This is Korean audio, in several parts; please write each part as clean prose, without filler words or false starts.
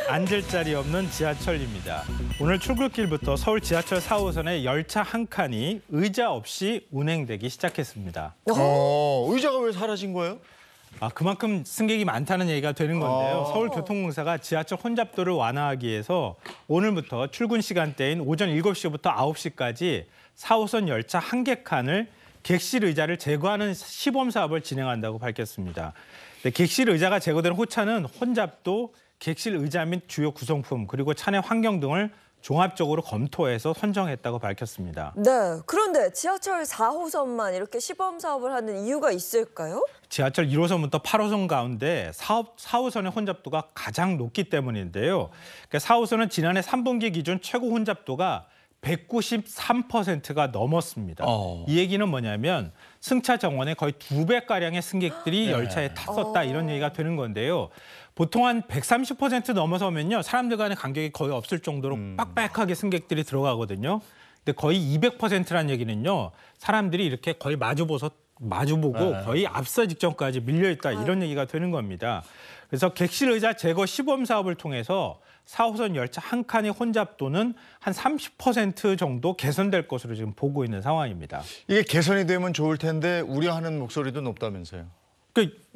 앉을 자리 없는 지하철입니다. 오늘 출근길부터 서울 지하철 4호선의 열차 한 칸이 의자 없이 운행되기 시작했습니다. 의자가 왜 사라진 거예요? 그만큼 승객이 많다는 얘기가 되는 건데요. 서울교통공사가 지하철 혼잡도를 완화하기 위해서 오늘부터 출근 시간대인 오전 7시부터 9시까지 4호선 열차 한 개 칸을 객실 의자를 제거하는 시범 사업을 진행한다고 밝혔습니다. 객실 의자가 제거된 호차는 혼잡도, 객실 의자 및 주요 구성품, 그리고 차내 환경 등을 종합적으로 검토해서 선정했다고 밝혔습니다. 네, 그런데 지하철 4호선만 이렇게 시범 사업을 하는 이유가 있을까요? 지하철 1호선부터 8호선 가운데 4호선의 혼잡도가 가장 높기 때문인데요. 4호선은 지난해 3분기 기준 최고 혼잡도가 193%가 넘었습니다. 이 얘기는 뭐냐면 승차 정원에 거의 2배가량의 승객들이 열차에 탔었다 이런 얘기가 되는 건데요. 보통 한 130% 넘어서면요. 사람들 간의 간격이 거의 없을 정도로 빡빡하게 승객들이 들어가거든요. 근데 거의 200%라는 얘기는요. 사람들이 이렇게 거의 마주보고 거의 앞서 직전까지 밀려있다 이런 얘기가 되는 겁니다. 그래서 객실 의자 제거 시범 사업을 통해서 4호선 열차 한 칸의 혼잡도는 한 30% 정도 개선될 것으로 지금 보고 있는 상황입니다. 이게 개선이 되면 좋을 텐데 우려하는 목소리도 높다면서요.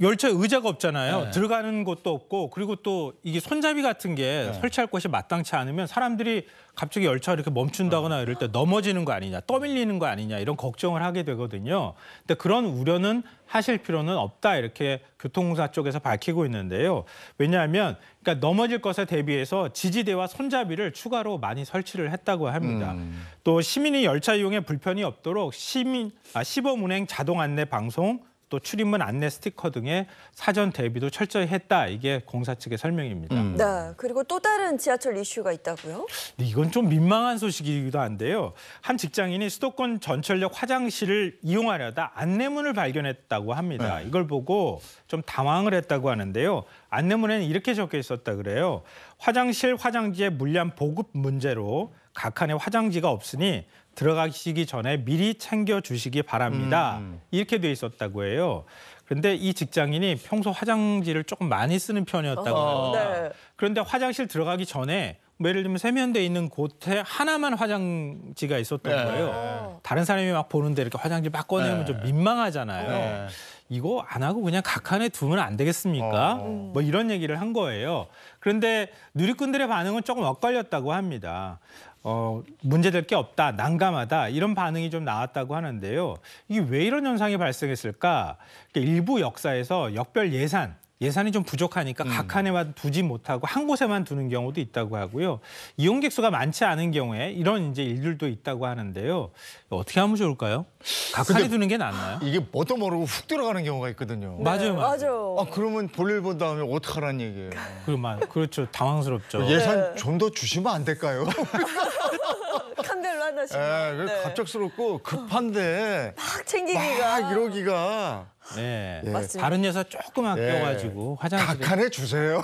열차에 의자가 없잖아요. 들어가는 곳도 없고, 그리고 또 이게 손잡이 같은 게 설치할 곳이 마땅치 않으면 사람들이 갑자기 열차가 이렇게 멈춘다거나 이럴 때 넘어지는 거 아니냐, 떠밀리는 거 아니냐 이런 걱정을 하게 되거든요. 근데 그런 우려는 하실 필요는 없다 이렇게 교통공사 쪽에서 밝히고 있는데요. 왜냐하면 그러니까 넘어질 것에 대비해서 지지대와 손잡이를 추가로 많이 설치를 했다고 합니다. 또 시민이 열차 이용에 불편이 없도록 시범 운행 자동 안내 방송, 또 출입문 안내 스티커 등의 사전 대비도 철저히 했다. 이게 공사 측의 설명입니다. 네, 그리고 또 다른 지하철 이슈가 있다고요? 이건 좀 민망한 소식이기도 한데요. 한 직장인이 수도권 전철역 화장실을 이용하려다 안내문을 발견했다고 합니다. 이걸 보고 좀 당황을 했다고 하는데요. 안내문에는 이렇게 적혀 있었다 그래요. 화장실, 화장지의 물량 보급 문제로 각 칸에 화장지가 없으니 들어가시기 전에 미리 챙겨주시기 바랍니다. 이렇게 돼 있었다고 해요. 그런데 이 직장인이 평소 화장지를 조금 많이 쓰는 편이었다고 합니다. 그런데 화장실 들어가기 전에 예를 들면 세면대에 있는 곳에 하나만 화장지가 있었던 거예요. 다른 사람이 막 보는데 이렇게 화장지 막 꺼내면 좀 민망하잖아요. 이거 안 하고 그냥 각 칸에 두면 안 되겠습니까? 뭐 이런 얘기를 한 거예요. 그런데 누리꾼들의 반응은 조금 엇갈렸다고 합니다. 문제될 게 없다, 난감하다 이런 반응이 좀 나왔다고 하는데요. 이게 왜 이런 현상이 발생했을까? 일부 역사에서 역별 예산이 좀 부족하니까 각 칸에만 두지 못하고 한 곳에만 두는 경우도 있다고 하고요. 이용객 수가 많지 않은 경우에 이런 이제 일들도 있다고 하는데요. 어떻게 하면 좋을까요? 각 칸에 두는 게 낫나요? 이게 뭣도 모르고 훅 들어가는 경우가 있거든요. 맞아요. 그러면 볼일 본 다음에 어떡하라는 얘기예요. 그렇죠. 당황스럽죠. 예산 좀 더 주시면 안 될까요? 칸별로 하나씩. 갑작스럽고 급한데 막 챙기기가. 막 이러기가. 맞습니다. 다른 예산 조금 아껴가지고 화장실에 각 칸에 주세요.